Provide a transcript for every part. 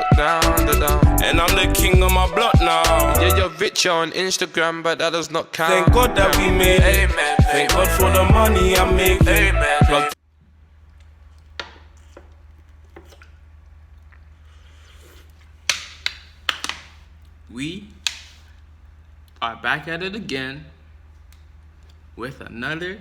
lockdown, and I'm the king of my block now. Yeah, you're rich on Instagram, but that does not count. Thank God that we made it. Amen. Thank God for the money I'm making. Amen. We are back at it again with another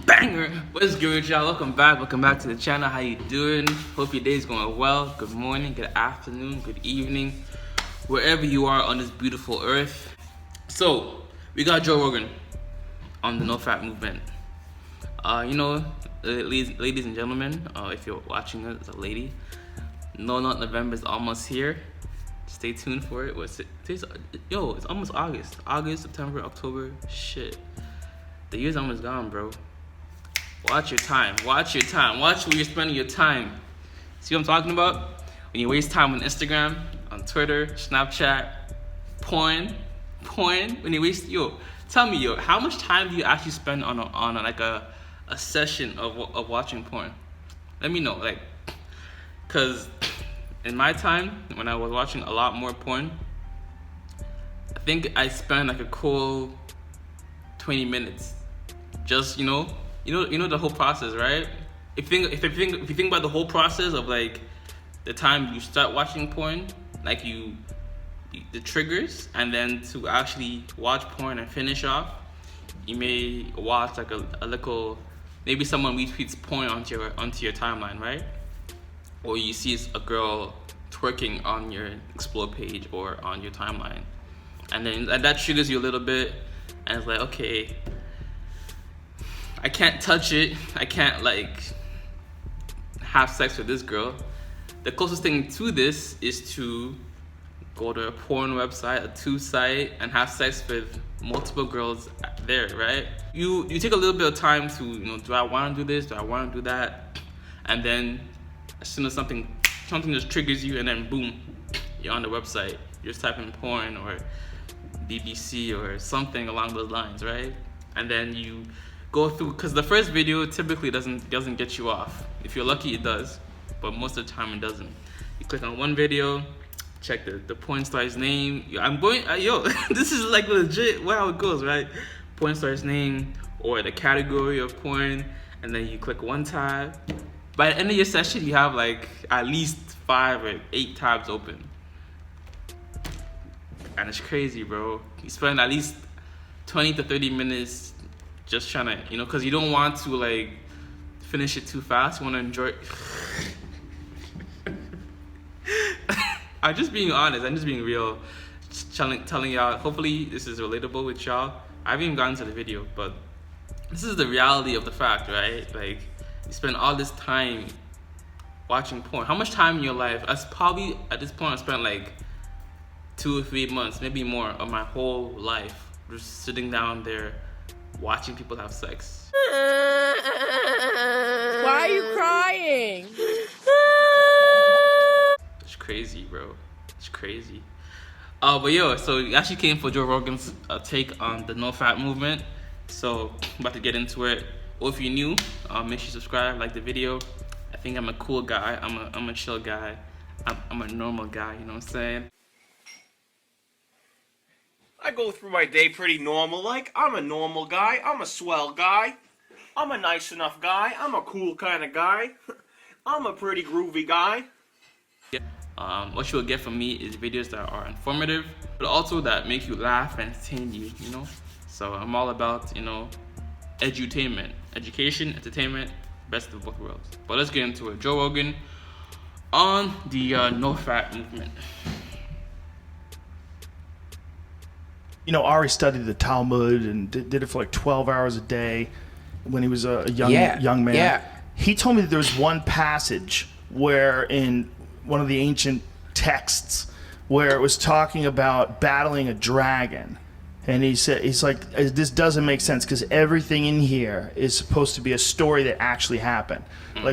banger. What's good, y'all? Welcome back to the channel. How you doing? Hope your day's going well. Good morning, good afternoon, good evening, wherever you are on this beautiful earth. So we got Joe Rogan on the NOFAP movement. Ladies and gentlemen, if you're watching it as a lady, No Nut November is almost here. Stay tuned for it. It's almost August. August, September, October. Shit, the year's almost gone, bro. Watch your time. Watch where you're spending your time. See what I'm talking about? When you waste time on Instagram, on Twitter, Snapchat, porn. When you waste, tell me, how much time do you actually spend on a session of watching porn? Let me know, cause in my time when I was watching a lot more porn, I think I spent a cool 20 minutes. Just you know the whole process, right? If you think about the whole process of the time you start watching porn, the triggers, and then to actually watch porn and finish off, you may watch a little. Maybe someone retweets porn onto your timeline, right? Or you see a girl twerking on your explore page or on your timeline, and then that triggers you a little bit, and it's like, okay, I can't touch it. I can't have sex with this girl. The closest thing to this is to go to a porn website, a tube site, and have sex with multiple girls there, right? You take a little bit of time to, do I want to do this? Do I want to do that? And then as soon as something just triggers you, and then boom, you're on the website. You're just typing porn or BBC or something along those lines, right? And then you go through, because the first video typically doesn't get you off. If you're lucky, it does, but most of the time it doesn't. You click on one video, check the porn star's name. This is legit how it goes, right? Porn star's name or the category of porn, and then you click one tab. By the end of your session, you have at least 5 or 8 tabs open, and it's crazy, bro. You spend at least 20 to 30 minutes just trying to, because you don't want to finish it too fast. You want to enjoy it. I'm just being honest. I'm just being real. Just telling y'all. Hopefully this is relatable with y'all. I haven't even gotten to the video, but this is the reality of the fact, right? You spend all this time watching porn. How much time in your life? At this point I spent 2 or 3 months, maybe more, of my whole life just sitting down there watching people have sex. Why are you crying? It's crazy, bro. It's crazy. But so you actually came for Joe Rogan's take on the NoFap movement. So I'm about to get into it. Or if you're new, make sure you subscribe, like the video. I think I'm a cool guy. I'm a chill guy. I'm a normal guy. You know what I'm saying? I go through my day pretty normal. I'm a normal guy. I'm a swell guy. I'm a nice enough guy. I'm a cool kind of guy. I'm a pretty groovy guy. What you'll get from me is videos that are informative, but also that make you laugh and entertain you, So I'm all about, edutainment. Education, entertainment, best of both worlds. But let's get into it. Joe Rogan on the NoFap movement. Ari studied the Talmud and did it for 12 hours a day when he was a young man. Yeah. He told me that there was one passage where in one of the ancient texts where it was talking about battling a dragon. And he's like, this doesn't make sense because everything in here is supposed to be a story that actually happened.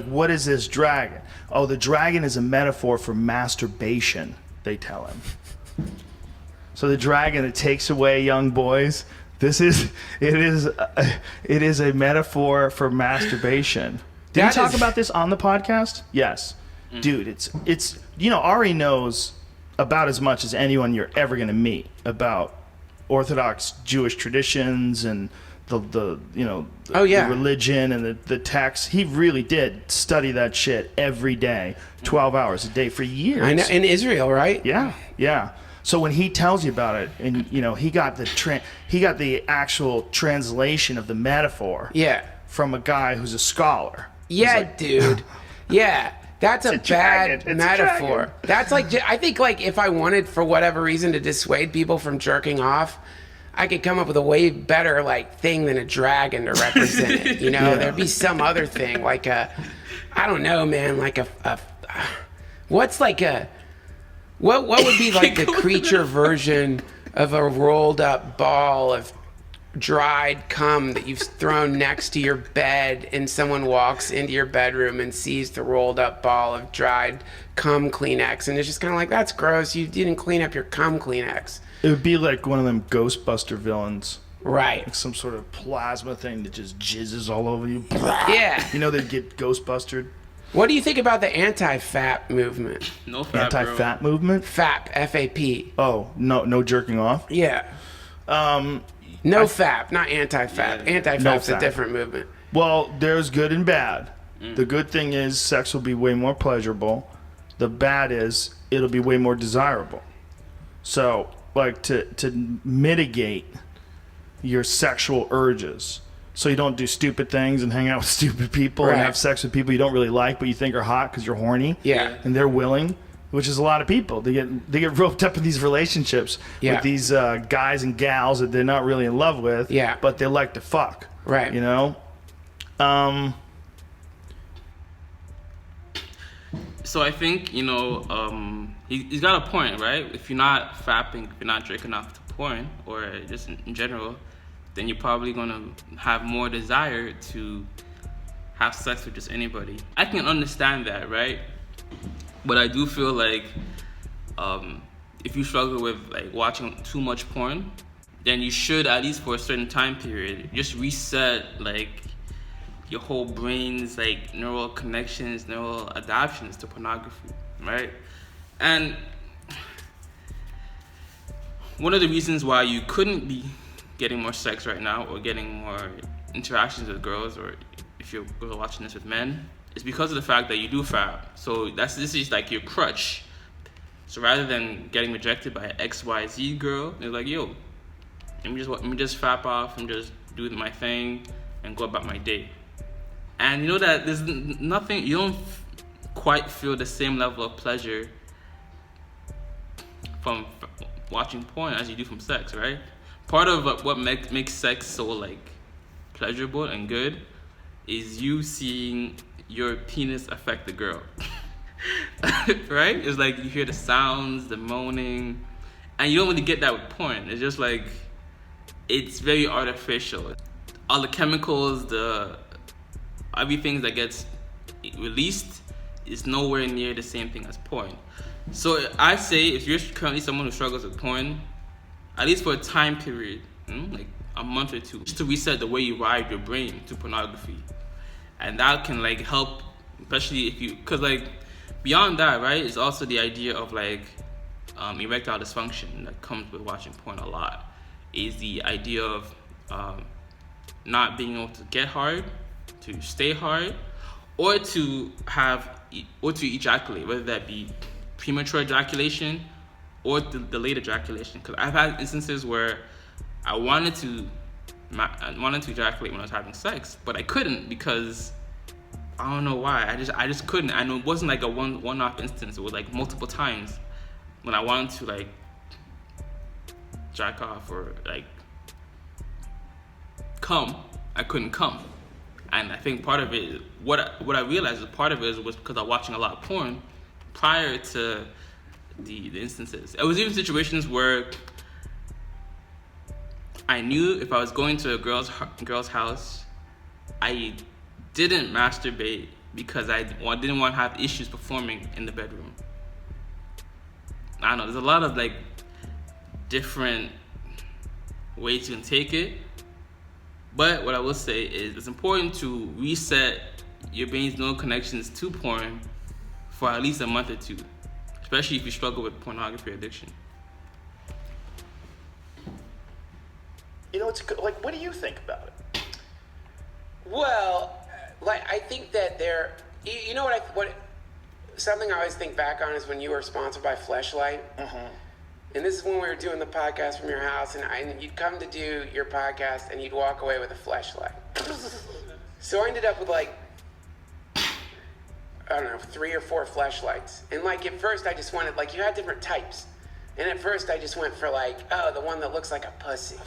What is this dragon? Oh, the dragon is a metaphor for masturbation, they tell him. So the dragon that takes away young boys, it is a metaphor for masturbation. Did you talk about this on the podcast? Yes. Dude, it's Ari knows about as much as anyone you're ever going to meet about Orthodox Jewish traditions and the religion and the text. He really did study that shit every day, 12 hours a day for years. I know, in Israel, right? Yeah. So when he tells you about it, and he got the actual translation of the metaphor from a guy who's a scholar. Yeah, like, dude. Yeah. That's a bad metaphor. That's like, I think, like, if I wanted, for whatever reason, to dissuade people from jerking off, I could come up with a way better, like, thing than a dragon to represent it. There'd be some other thing, like I don't know, man, like what would be like the creature version of a rolled up ball of dried cum that you've thrown next to your bed, and someone walks into your bedroom and sees the rolled up ball of dried cum Kleenex, and it's just kind of like, that's gross, you didn't clean up your cum Kleenex. It would be like one of them Ghostbuster villains. Right. Like some sort of plasma thing that just jizzes all over you. Yeah. They'd get Ghostbustered. What do you think about the anti-FAP movement? NoFap, Anti-fat movement? FAP, F-A-P. Oh, no jerking off? Yeah. No FAP, not anti-FAP. Yeah. Anti-FAP's No a different movement. Well, there's good and bad. The good thing is sex will be way more pleasurable. The bad is it'll be way more desirable. So, like, to mitigate your sexual urges, so you don't do stupid things and hang out with stupid people and have sex with people you don't really like but you think are hot because you're horny. Yeah. And they're willing, which is a lot of people. They get roped up in these relationships with these guys and gals that they're not really in love with, but they like to fuck. Right. So I think, he's got a point, right? If you're not fapping, if you're not jerking off to porn, or just in general, then you're probably going to have more desire to have sex with just anybody. I can understand that, right? But I do feel like if you struggle with like watching too much porn, then you should, at least for a certain time period, just reset like your whole brain's like neural connections, neural adaptations to pornography, right? And one of the reasons why you couldn't be getting more sex right now or getting more interactions with girls, or if you're watching this with men, is because of the fact that you do fap. So this is like your crutch. So rather than getting rejected by an XYZ girl, they're like, yo, let me just fap off and just do my thing and go about my day. And you know that there's nothing, you don't quite feel the same level of pleasure from watching porn as you do from sex, right? Part of what makes sex so like pleasurable and good is you seeing your penis affect the girl. Right? It's like you hear the sounds, the moaning, and you don't really get that with porn. It's just like, it's very artificial. All the chemicals, everything that gets released is nowhere near the same thing as porn. So I say, if you're currently someone who struggles with porn, at least for a time period, like a month or two, just to reset the way you ride your brain to pornography. And that can like help, especially if you, cause like beyond that, right, is also the idea of like erectile dysfunction that comes with watching porn a lot. Is the idea of not being able to get hard, to stay hard, or to ejaculate, whether that be premature ejaculation or delayed ejaculation. Because I've had instances where I wanted to ejaculate when I was having sex, but I couldn't because I don't know why. I just couldn't. And it wasn't like a one-off instance. It was like multiple times when I wanted to like jack off or like come, I couldn't come. And I think part of it, what I realized is part of it was because I was watching a lot of porn prior to the instances. It was even situations where I knew if I was going to a girl's house, I didn't masturbate because I didn't want to have issues performing in the bedroom. I don't know, there's a lot of like different ways you can take it. But what I will say is it's important to reset your brain's neural connections to porn for at least a month or two, especially if you struggle with pornography addiction. You know, it's like, what do you think about it? Well, like I think that you know what something I always think back on is when you were sponsored by Fleshlight. And this is when we were doing the podcast from your house, and you'd come to do your podcast, and you'd walk away with a fleshlight. So I ended up with like, I don't know, 3 or 4 fleshlights. And like at first I just wanted, like you had different types. And at first I just went for like, oh, the one that looks like a pussy.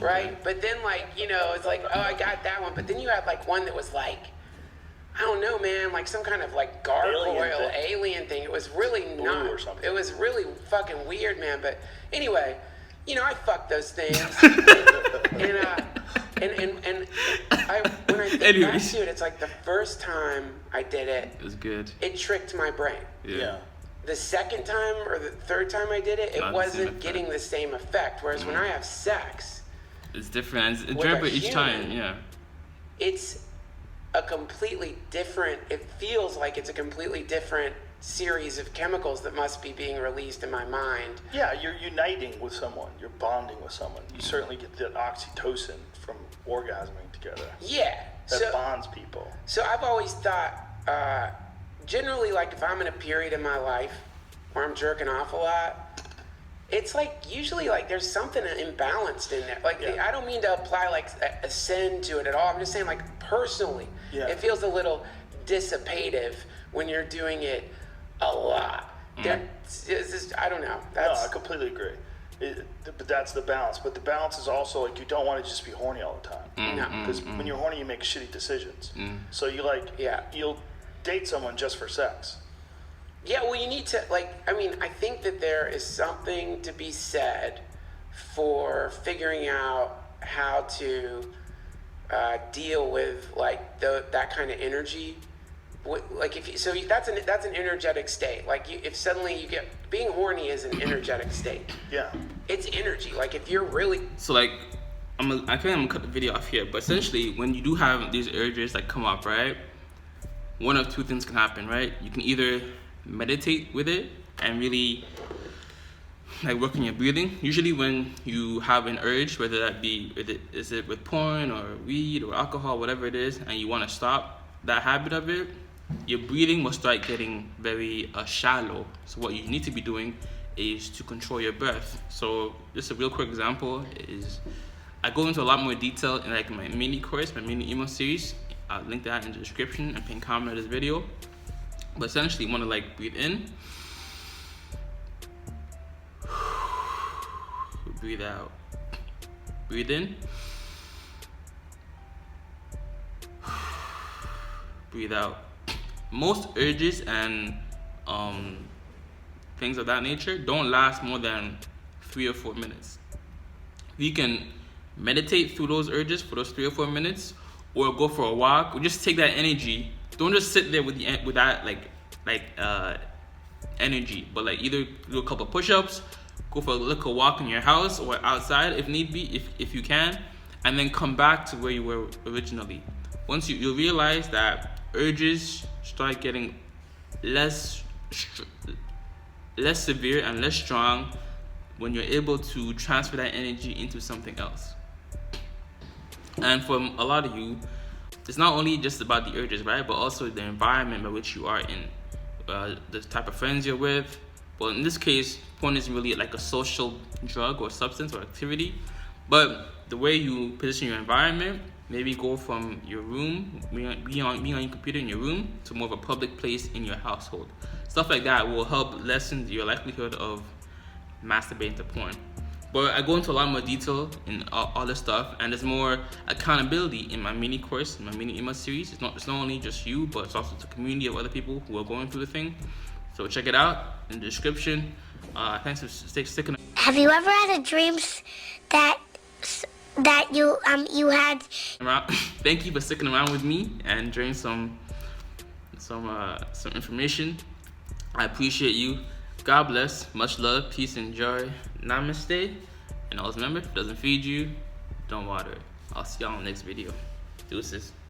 Right? But then like, you know, it's like, oh, I got that one. But then you had like one that was like, I don't know, man, like some kind of like gargoyle alien thing. It was really not. Or something. It was really fucking weird, man. But anyway, you know, I fucked those things. and when I think back to it, it's like the first time I did it, It was good. it tricked my brain. Yeah. The second time or the third time I did it, it Not the same wasn't effect. getting the same effect. Whereas when I have sex, It's different. It's With different a each human, time. Yeah. it's a completely different, it feels like it's a completely different series of chemicals that must be being released in my mind. Yeah, you're uniting with someone. You're bonding with someone. You certainly get that oxytocin from orgasming together. Yeah. That bonds people. So I've always thought, generally, like if I'm in a period in my life where I'm jerking off a lot, it's like usually like there's something imbalanced in there. Like I don't mean to apply like a sin to it at all. I'm just saying like personally, it feels a little dissipative when you're doing it a lot. It's just, I don't know. No, I completely agree. But that's the balance. But the balance is also like you don't want to just be horny all the time. No. Because when you're horny, you make shitty decisions. So you you'll date someone just for sex. Yeah, well, you need to, like, I mean, I think that there is something to be said for figuring out how to deal with, like, that kind of energy. Like, that's an energetic state. Like, if suddenly you get, being horny is an energetic state. Yeah. It's energy. Like, if you're really... So like, I'm gonna cut the video off here. But essentially, when you do have these urges that come up, right? One of two things can happen, right? You can either meditate with it and really like work on your breathing. Usually when you have an urge, whether that be is it with porn or weed or alcohol, whatever it is, and you want to stop that habit of it, your breathing will start getting very shallow. So what you need to be doing is to control your breath. So just a real quick example is I go into a lot more detail in like my mini course, my mini email series. I'll link that in the description and pin comment of this video. But essentially, you want to like breathe in, breathe out, breathe in, breathe out. Most urges and things of that nature don't last more than 3 or 4 minutes. You can meditate through those urges for those 3 or 4 minutes, or go for a walk, or just take that energy. Don't just sit there with that energy, but like either do a couple push-ups, go for a little walk in your house or outside if need be, if you can, and then come back to where you were originally. Once you'll realize that urges start getting less severe and less strong when you're able to transfer that energy into something else. And for a lot of you, it's not only just about the urges, right? But also the environment by which you are in, the type of friends you're with. Well, in this case, porn isn't really like a social drug or substance or activity, but the way you position your environment, maybe go from your room, being on your computer in your room, to more of a public place in your household. Stuff like that will help lessen your likelihood of masturbating to porn. But I go into a lot more detail in all this stuff, and there's more accountability in my mini course, in my mini email series. It's not only just you, but it's also the community of other people who are going through the thing. So check it out in the description. Thanks for sticking. Have you ever had a dream that you had? Thank you for sticking around with me and enjoying some information. I appreciate you. God bless. Much love, peace, and joy. Namaste. And always remember, if it doesn't feed you, don't water it. I'll see y'all in the next video. Deuces.